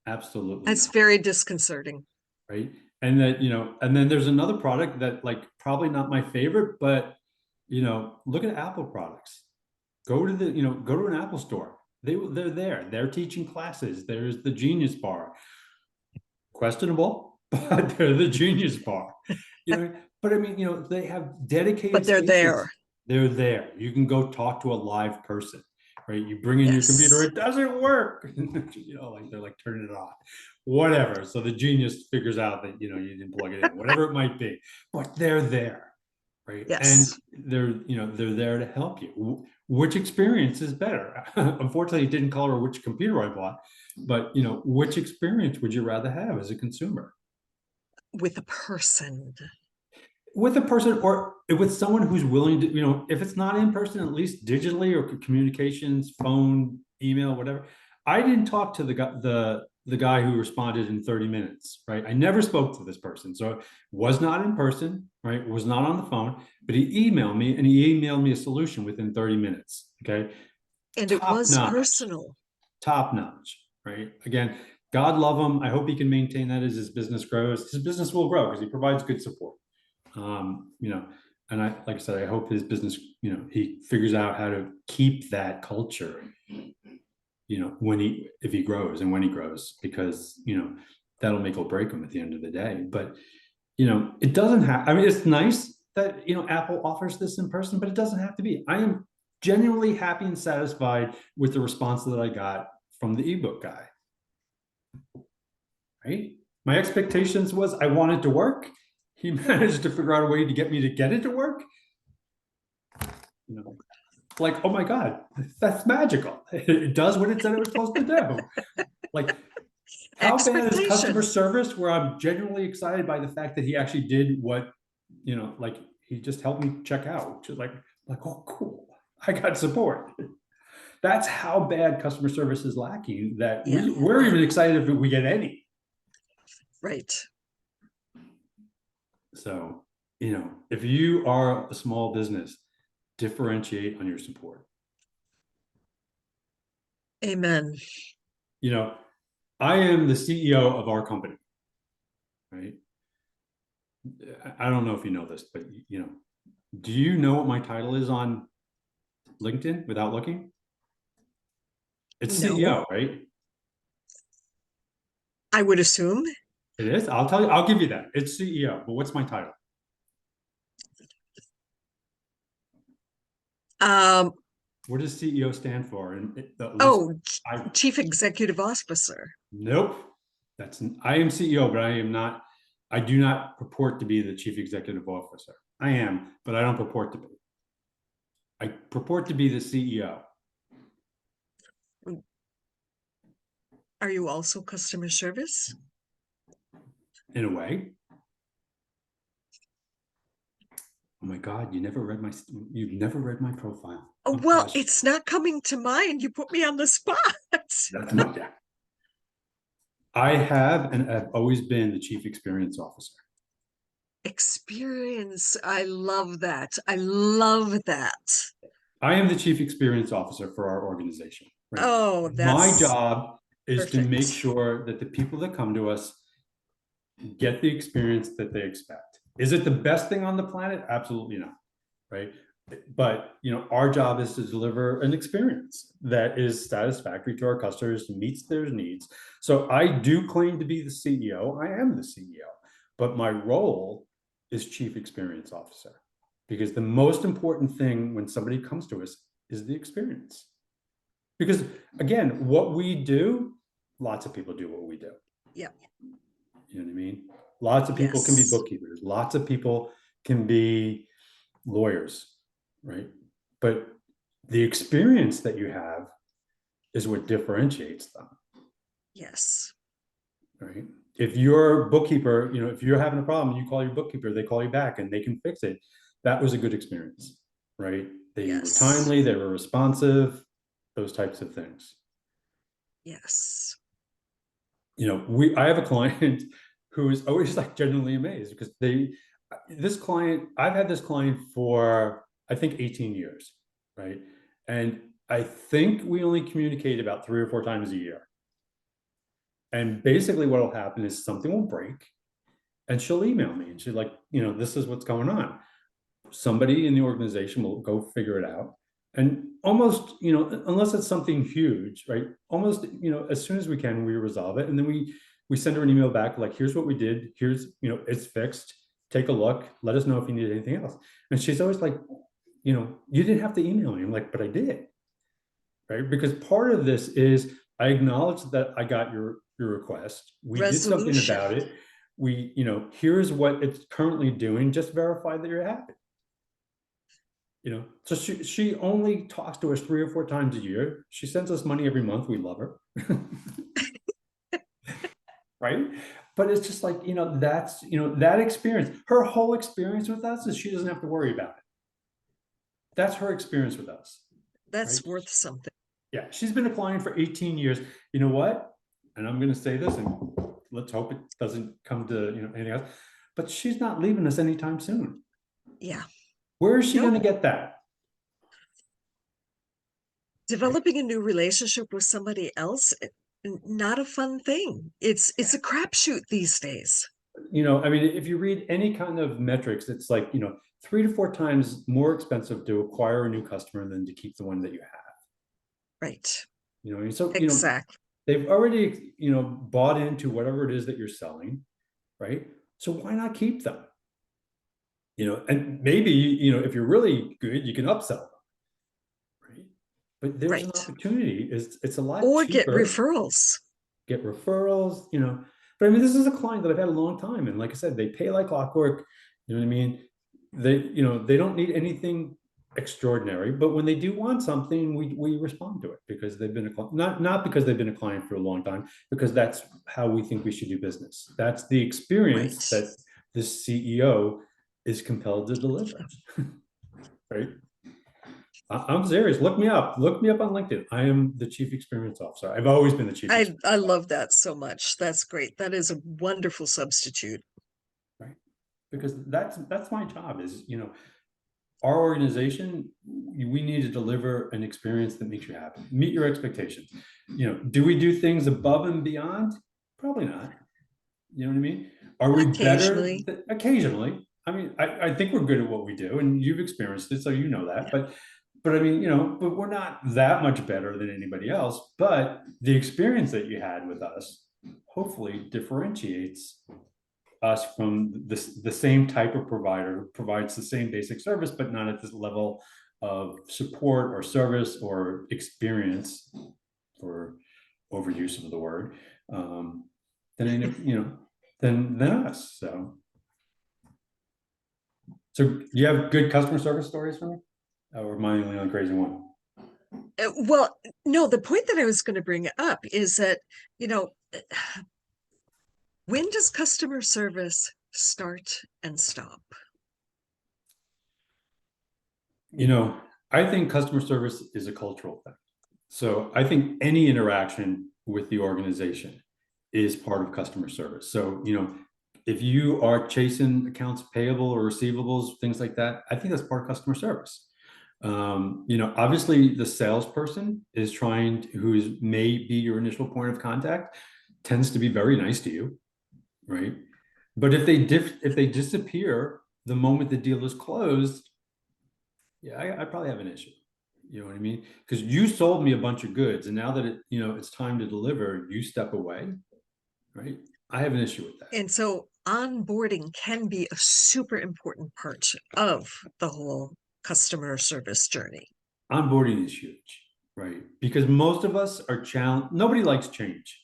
Absolutely That's not. very disconcerting. Right. And that, and then there's another product that, like, probably not my favorite, but, look at Apple products. Go to an Apple store. They're there. They're teaching classes. There's the Genius Bar. Questionable, but they're the Genius Bar. But I mean, they have dedicated But they're spaces. there. They're there. You can go talk to a live person, right? You bring in your computer, Yes. it doesn't work. Like they're like turning it on, whatever. So the genius figures out that you didn't plug it in, whatever it might be. But they're there, right? And Yes. they're there to help you. Which experience is better? Unfortunately, it didn't color which computer I bought, but which experience would you rather have as a consumer? With a person. With a person or with someone who's willing to, if it's not in person, at least digitally or communications, phone, email, whatever. I didn't talk to the guy who responded in 30 minutes, right? I never spoke to this person. So it was not in person, right? Was not on the phone, but he emailed me and he emailed me a solution within 30 minutes. Okay. And it Top was notch, personal. top notch, right? Again, God love him. I hope he can maintain that as his business grows. His business will grow because he provides good support. And like I said, I hope his business, he figures out how to keep that culture, if he grows and when he grows, because, that'll make or break him at the end of the day. But, it doesn't have, I mean, it's nice that, Apple offers this in person, but it doesn't have to be. I am genuinely happy and satisfied with the response that I got from the ebook guy. Right. My expectations was I wanted to work. He managed to figure out a way to get me to get it to work. Like, oh my God, that's magical. It does what it said it was supposed to do. Like, how bad is customer service where I'm genuinely excited by the fact that he actually did what, like he just helped me check out. Just like, oh, cool. I got support. That's how bad customer service is lacking that we're even excited if we get any. Right. So, if you are a small business, differentiate on your support. Amen. I am the CEO of our company, right? I don't know if you know this, but do you know what my title is on LinkedIn without looking? It's No. CEO, right? I would assume. It is. I'll tell you. I'll give you that. It's CEO. But what's my title? What does CEO stand for? And Chief Executive Officer. Nope. I am CEO, but I am not. I do not purport to be the Chief Executive Officer. I am, but I don't purport to be. I purport to be the CEO. Are you also customer service? In a way. Oh my God, you've never read my profile. Oh, well, it's not coming to mind. You put me on the spot. That's not that. I have and have always been the Chief Experience Officer. Experience. I love that. I love that. I am the Chief Experience Officer for our organization. Right? Oh, my job is perfect. to make sure that the people that come to us get the experience that they expect. Is it the best thing on the planet? Absolutely not. Right. But our job is to deliver an experience that is satisfactory to our customers, meets their needs. So I do claim to be the CEO. I am the CEO, but my role is Chief Experience Officer, because the most important thing when somebody comes to us is the experience. Because again, what we do, lots of people do what we do. Yeah. You know what I mean? Lots of people can be bookkeepers. Lots of people can be lawyers, right? But the experience that you have is what differentiates them, Yes. right? If your bookkeeper, if you're having a problem, you call your bookkeeper, they call you back and they can fix it. That was a good experience, right? They were Yes. timely, they were responsive, those types of things. Yes. I have a client who is always like genuinely amazed because I've had this client for, I think, 18 years, right? And I think we only communicate about 3 or 4 times a year. And basically what will happen is something will break and she'll email me and she's like, this is what's going on. Somebody in the organization will go figure it out. And almost, unless it's something huge, right? Almost, as soon as we can, we resolve it. And then we send her an email back, like, here's what we did. Here's, it's fixed. Take a look. Let us know if you need anything else. And she's always like, you didn't have to email me. I'm like, but I did. Right. Because part of this is I acknowledge that I got your request. We did something Resolution. about it. Here's what it's currently doing. Just verify that you're happy. So she only talks to us 3 or 4 times a year. She sends us money every month. We love her. Right. But it's just like, that's, that experience, her whole experience with us is she doesn't have to worry about it. That's her experience with us. That's Right? worth something. Yeah. She's been a client for 18 years. You know what? And I'm going to say this, and let's hope it doesn't come to, anything else, but she's not leaving us anytime soon. Yeah. Where is she Nope. going to get that? Developing a new relationship with somebody else, not a fun thing. It's a crapshoot these days. If you read any kind of metrics, it's like, 3 to 4 times more expensive to acquire a new customer than to keep the one that you have. Right. And so, Exactly. they've already, bought into whatever it is that you're selling, right? So why not keep them? And maybe, if you're really good, you can upsell them, right? But there's an Right. opportunity. It's a lot Or get cheaper. referrals. Get referrals, but this is a client that I've had a long time. And like I said, they pay like clockwork. You know what I mean? They don't need anything extraordinary, but when they do want something, we respond to it because they've been not because they've been a client for a long time, because that's how we think we should do business. That's the experience Right. that this CEO is compelled to deliver. Right. I'm serious. Look me up. Look me up on LinkedIn. I am the chief experience officer. I've always been the chief experience I officer. love that so much. That's great. That is a wonderful substitute. Right. Because that's my job is, our organization, we need to deliver an experience that makes you happy, meet your expectations. Do we do things above and beyond? Probably not. You know what I mean? Are we better? Occasionally. Occasionally. I think we're good at what we do, and you've experienced it, so you know that. Yeah. But but we're not that much better than anybody else. But the experience that you had with us hopefully differentiates us from the same type of provider who provides the same basic service, but not at this level of support or service or experience, for overuse of the word, than us. So do you have good customer service stories for me? Or am I the only crazy one? Well, no, the point that I was going to bring up is that, you know, when does customer service start and stop? I think customer service is a cultural thing. So I think any interaction with the organization is part of customer service. So, if you are chasing accounts payable or receivables, things like that, I think that's part of customer service. Obviously the salesperson is who may be your initial point of contact, tends to be very nice to you, right? But if they disappear the moment the deal is closed, yeah, I probably have an issue. You know what I mean? Because you sold me a bunch of goods, and now that it's time to deliver, you step away, right? I have an issue with that. And so onboarding can be a super important part of the whole customer service journey. Onboarding is huge, right? Because most of us are challenged. Nobody likes change.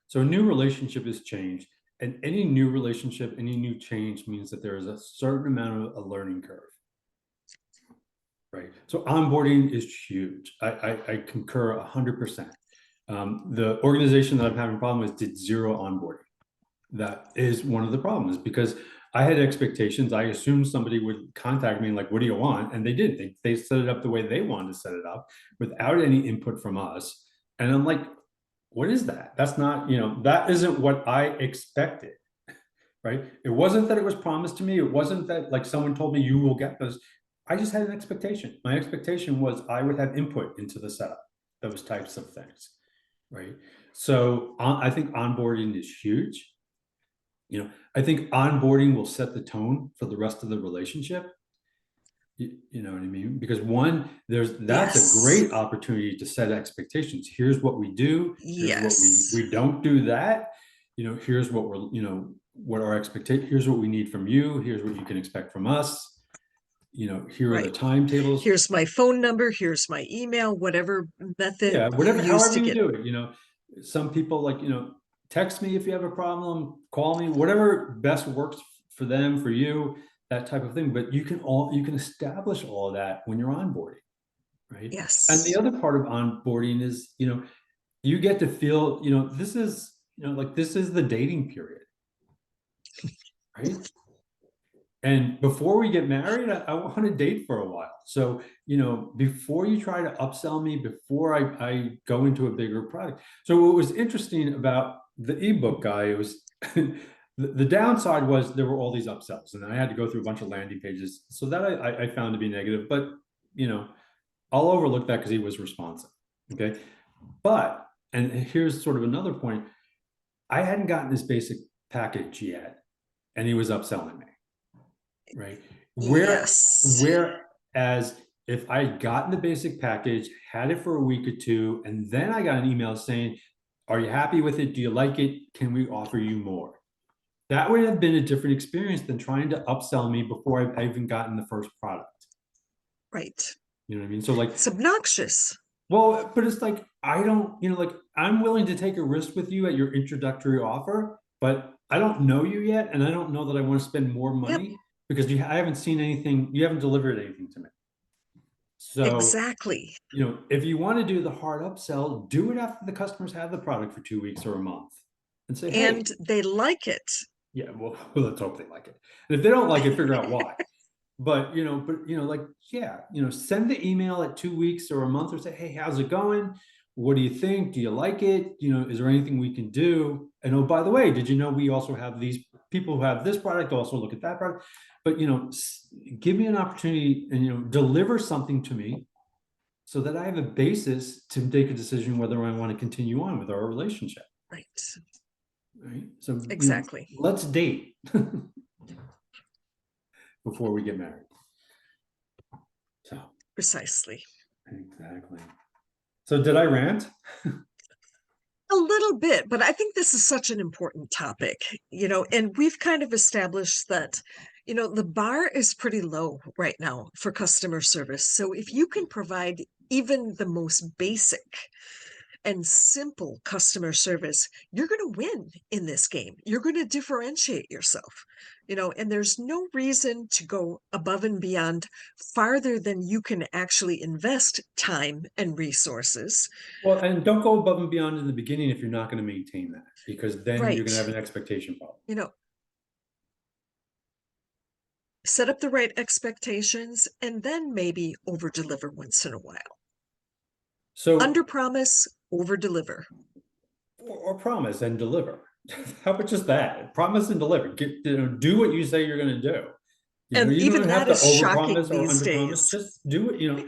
So a new relationship is change. And any new relationship, any new change means that there is a certain amount of a learning curve. Right. So onboarding is huge. I concur 100%. The organization that I'm having a problem with did zero onboarding. That is one of the problems because I had expectations. I assumed somebody would contact me and like, what do you want? And they didn't. They set it up the way they wanted to set it up without any input from us. And I'm like, what is that? That's not, that isn't what I expected. Right. It wasn't that it was promised to me. It wasn't that like someone told me you will get this. I just had an expectation. My expectation was I would have input into the setup, those types of things. Right. So I think onboarding is huge. I think onboarding will set the tone for the rest of the relationship. You know what I mean? Because one, that's a Yes. great opportunity to set expectations. Here's what we do. Here's what Yes. we don't do that. Here's what we're, what our expectation, here's what we need from you. Here's what you can expect from us. Here are the Right. timetables. Here's my phone number. Here's my email, whatever method Yeah, you whatever, use however to you get. do it. Some people like, text me if you have a problem, call me, whatever best works for them, for you, that type of thing. But you can establish all of that when you're onboarding, right? And the Yes. other part of onboarding is, you get to feel, this is, like this is the dating period, right? And before we get married, I want to date for a while. So, before you try to upsell me, before I go into a bigger product. So what was interesting about the ebook guy, it was the downside was there were all these upsells, and then I had to go through a bunch of landing pages. So that I found to be negative, but I'll overlook that because he was responsive. Okay. But, and here's sort of another point. I hadn't gotten this basic package yet, and he was upselling me. Right. Yes. Whereas if I had gotten the basic package, had it for a week or two, and then I got an email saying, are you happy with it? Do you like it? Can we offer you more? That would have been a different experience than trying to upsell me before I even gotten the first product. Right. You know what I mean? So like, It's obnoxious. well, but it's like, I don't, like I'm willing to take a risk with you at your introductory offer, but I don't know you yet. And I don't know that I want to spend more Yep. money because I haven't seen anything, you haven't delivered anything to me. So, Exactly. if you want to do the hard upsell, do it after the customers have the product for 2 weeks or a month and say, hey, And they like it. yeah, well, let's hope they like it. And if they don't like it, figure out why. But, like, yeah, send the email at 2 weeks or a month or say, hey, how's it going? What do you think? Do you like it? Is there anything we can do? And oh, by the way, did you know we also have these people who have this product also look at that product? But, give me an opportunity and, deliver something to me so that I have a basis to make a decision whether I want to continue on with our relationship. Right. Right. So, Exactly. let's date before we get married. So, Precisely. exactly. So did I rant? A little bit, but I think this is such an important topic, and we've kind of established that, the bar is pretty low right now for customer service. So if you can provide even the most basic and simple customer service, you're going to win in this game. You're going to differentiate yourself, and there's no reason to go above and beyond farther than you can actually invest time and resources. Well, and don't go above and beyond in the beginning if you're not going to maintain that, because then you're Right. going to have an expectation problem. Set up the right expectations and then maybe over deliver once in a while. So, Under promise, over deliver. or promise and deliver. How about just that? Promise and deliver. Do what you say you're going to do. And You even don't have that to is shocking overpromise or these underpromise. days. Just do it.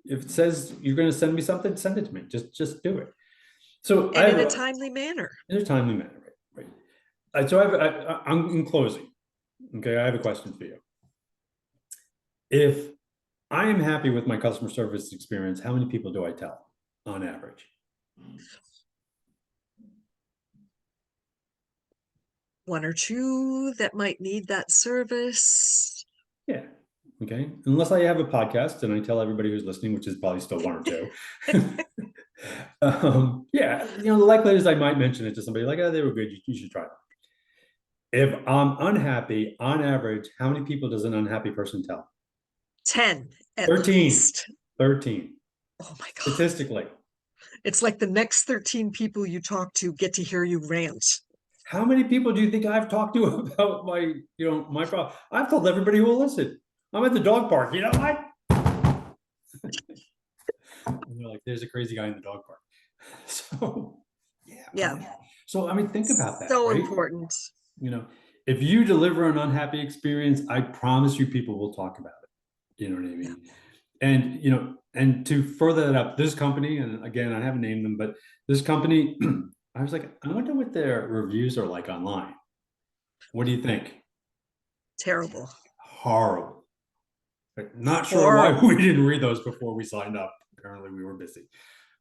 If it says you're going to send me something, send it to me. Just do it. So I And have in a timely manner. in a timely manner, right? So I'm in closing. Okay, I have a question for you. If I am happy with my customer service experience, how many people do I tell on average? One or two that might need that service. Yeah. Okay. Unless I have a podcast and I tell everybody who's listening, which is probably still one or two. Yeah. The likelihood is I might mention it to somebody like, oh, they were good. You should try them. If I'm unhappy, on average, how many people does an unhappy person tell? 10 at 13. least. 13. Oh my God. Statistically. It's like the next 13 people you talk to get to hear you rant. How many people do you think I've talked to about my problem? I've told everybody who will listen. I'm at the dog park. You know what? And they're like, there's a crazy guy in the dog park. So, yeah. Yeah, So, I mean, think about that, so right? important. You know, if you deliver an unhappy experience, I promise you people will talk about it. You know what I mean? And, and to further that up, this company, and again, I haven't named them, but this company, I was like, I wonder what their reviews are like online. What do you think? Terrible. Horrible. Like, not sure why we Horrible. didn't read those before we signed up. Apparently we were busy.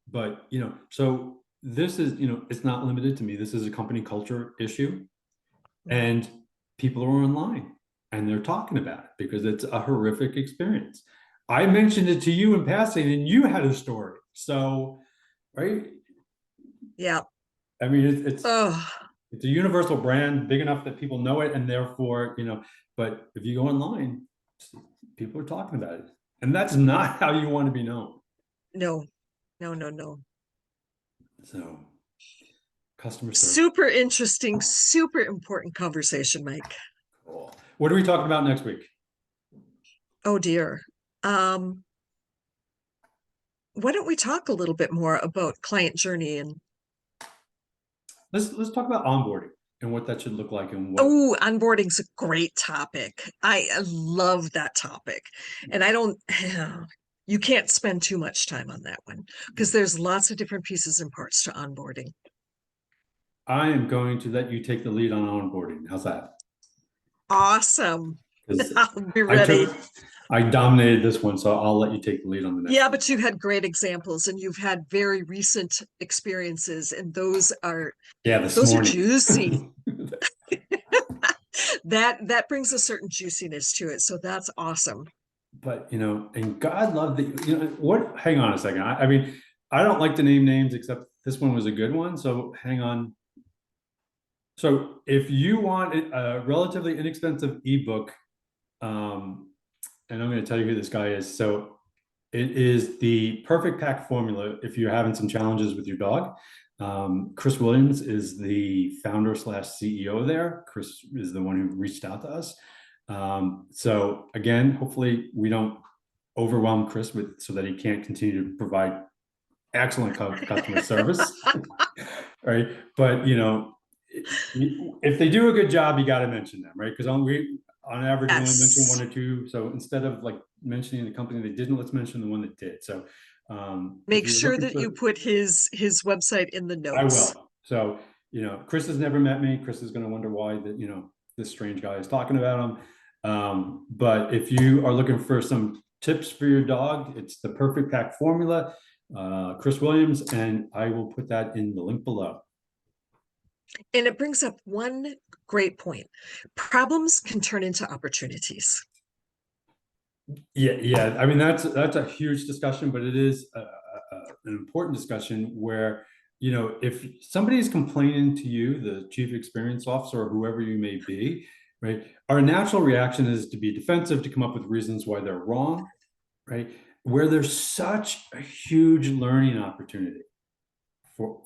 But, so this is, it's not limited to me. This is a company culture issue. And people are online and they're talking about it because it's a horrific experience. I mentioned it to you in passing and you had a story. So, right? Yeah. I mean, it's Oh, it's a universal brand, big enough that people know it, and therefore, but if you go online, people are talking about it. And that's not how you want to be known. no, no, no, no. So, customer service. Super interesting, super important conversation, Mike. Cool. What are we talking about next week? Oh dear. Um, why don't we talk a little bit more about client journey and Let's talk about onboarding and what that should look like and what. oh, onboarding's a great topic. I love that topic. And I don't you can't spend too much time on that one because there's lots of different pieces and parts to onboarding. I am going to let you take the lead on onboarding. How's that? Awesome. 'Cause I'll be ready. I dominated this one, so I'll let you take the lead on the next Yeah, one. but you had great examples and you've had very recent experiences, and those are This those are morning. juicy. That brings a certain juiciness to it. So that's awesome. But and God love that. What? Hang on a second. I mean, I don't like to name names, except this one was a good one. So hang on. So if you want a relatively inexpensive ebook, and I'm going to tell you who this guy is. So it is the Perfect Pack Formula if you're having some challenges with your dog. Chris Williams is the founder / CEO there. Chris is the one who reached out to us. So again, hopefully we don't overwhelm Chris so that he can't continue to provide excellent customer service. Right. But, if they do a good job, you got to mention them, right? Because on average, we only mention one or two. So instead of like mentioning the company that didn't, let's mention the one that did. So Make sure that you put his website in the I notes. will. So, Chris has never met me. Chris is going to wonder why that, this strange guy is talking about him. But if you are looking for some tips for your dog, it's the Perfect Pack Formula, Chris Williams, and I will put that in the link below. And it brings up one great point. Problems can turn into opportunities. Yeah. I mean, that's a huge discussion, but it is an important discussion where, if somebody is complaining to you, the chief experience officer or whoever you may be, right, our natural reaction is to be defensive, to come up with reasons why they're wrong, right? Where there's such a huge learning opportunity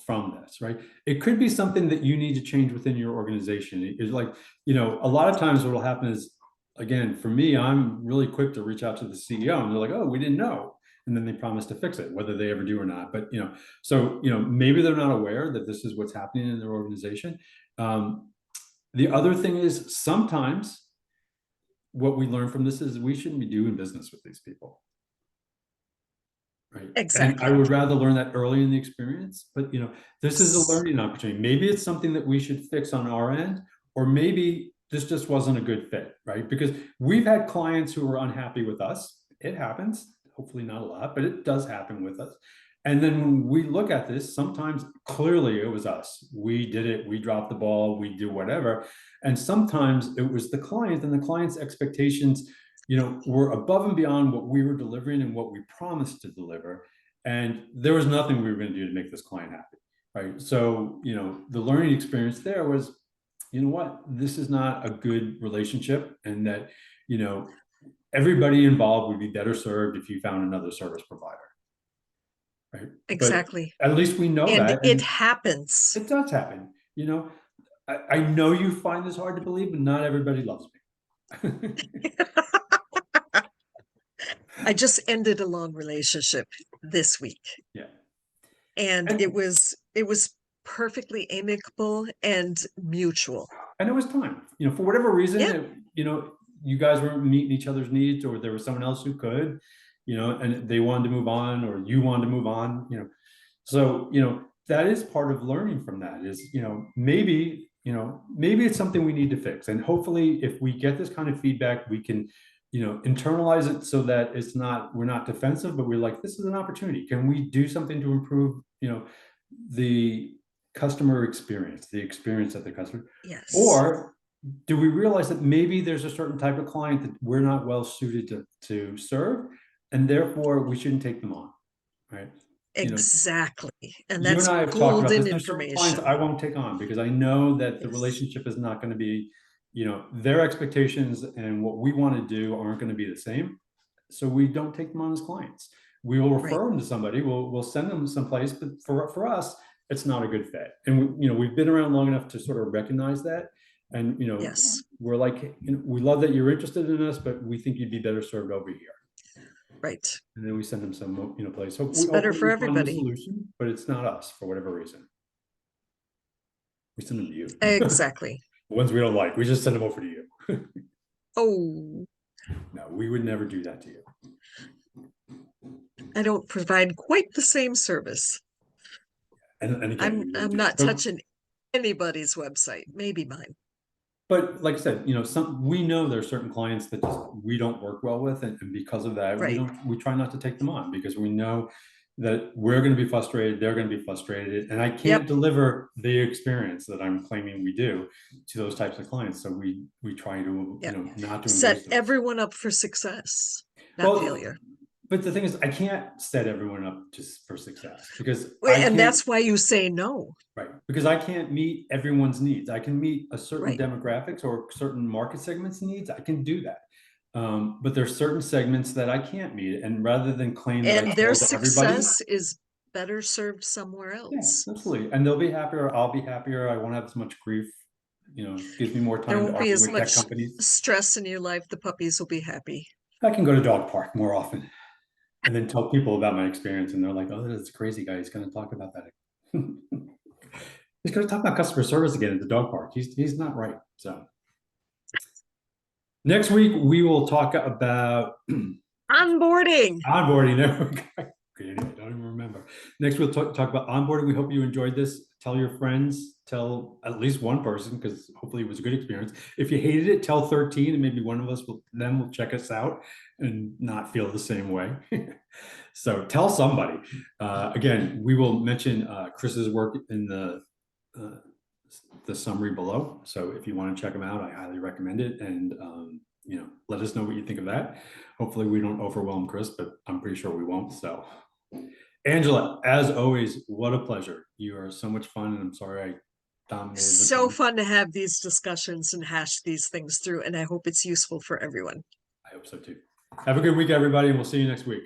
from this, right? It could be something that you need to change within your organization. It's like, a lot of times what will happen is, again, for me, I'm really quick to reach out to the CEO and they're like, oh, we didn't know. And then they promise to fix it, whether they ever do or not. But, so, maybe they're not aware that this is what's happening in their organization. The other thing is sometimes what we learn from this is we shouldn't be doing business with these people. Right. Exactly. And I would rather learn that early in the experience, but this is a learning opportunity. Maybe it's something that we should fix on our end, or maybe this just wasn't a good fit, right? Because we've had clients who were unhappy with us. It happens, hopefully not a lot, but it does happen with us. And then when we look at this, sometimes clearly it was us. We did it, we dropped the ball, we do whatever. And sometimes it was the client, and the client's expectations were above and beyond what we were delivering and what we promised to deliver. And there was nothing we were going to do to make this client happy, right? So, the learning experience there was, what, this is not a good relationship, and that, everybody involved would be better served if you found another service provider. right? Exactly. But at least we know And that, it and happens. it does happen. You know, I know you find this hard to believe, but not everybody loves me. I just ended a long relationship this week, Yeah. and And it was perfectly amicable and mutual. and it was time, for whatever reason, Yeah, you guys weren't meeting each other's needs, or there was someone else who could, and they wanted to move on, or you wanted to move on, so, that is part of learning from that is, maybe it's something we need to fix. And hopefully if we get this kind of feedback, we can, internalize it so that we're not defensive, but we're like, this is an opportunity. Can we do something to improve, the customer experience, the experience of the customer? yes. Or do we realize that maybe there's a certain type of client that we're not well suited to serve, and therefore we shouldn't take them on, right? Exactly. And You and that's I have talked about this. golden There's certain clients information. I won't take on because I know that the Yes. relationship is not going to be, their expectations and what we want to do aren't going to be the same. So we don't take them on as clients. We will Right. refer them to somebody. We'll send them someplace, but for us, it's not a good fit. And we've been around long enough to sort of recognize that. And Yes. we're like, we love that you're interested in us, but we think you'd be better served over here. Right. And then we send them some, place. So It's better for we find them a everybody. solution, but it's not us for whatever reason. We send them to you. Exactly. The ones we don't like, we just send them over to you. Oh, No, we would never do that to you. I don't provide quite the same service. And again, we wouldn't I'm do not that. touching anybody's website, maybe mine. But like I said, we know there are certain clients that just we don't work well with, and because of that, Right. we try not to take them on because we know that we're going to be frustrated, they're going to be frustrated, and I can't Yep. deliver the experience that I'm claiming we do to those types of clients. So we try to, Yep. not to Set embrace those. everyone up for success, not failure. But the thing is, I can't set everyone up just for success because And that's why you say no. right, because I can't meet everyone's needs. I can meet a certain Right. demographics or certain market segments needs. I can do that. But there's certain segments that I can't meet. And rather than claim that I And their sold to everybody, success is better served somewhere yeah, else. absolutely. And they'll be happier. I'll be happier. I won't have as much grief. It gives me more There time to won't be argue as with tech much companies. stress in your life. The puppies will be happy. I can go to dog park more often and then tell people about my experience. And they're like, oh, that's a crazy guy. He's going to talk about that. He's going to talk about customer service again at the dog park. He's not right. So next week we will talk about Onboarding. onboarding. I don't even remember. Next we'll talk about onboarding. We hope you enjoyed this. Tell your friends. Tell at least one person because hopefully it was a good experience. If you hated it, tell 13, and maybe one of us will check us out and not feel the same way. So tell somebody. Again, we will mention Chris's work in the summary below. So if you want to check them out, I highly recommend it. And let us know what you think of that. Hopefully we don't overwhelm Chris, but I'm pretty sure we won't. So Angela, as always, what a pleasure. You are so much fun, and I'm sorry I dominated. So fun to have these discussions and hash these things through, and I hope it's useful for everyone. I hope so too. Have a good week, everybody, and we'll see you next week.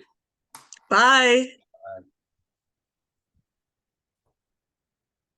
Bye.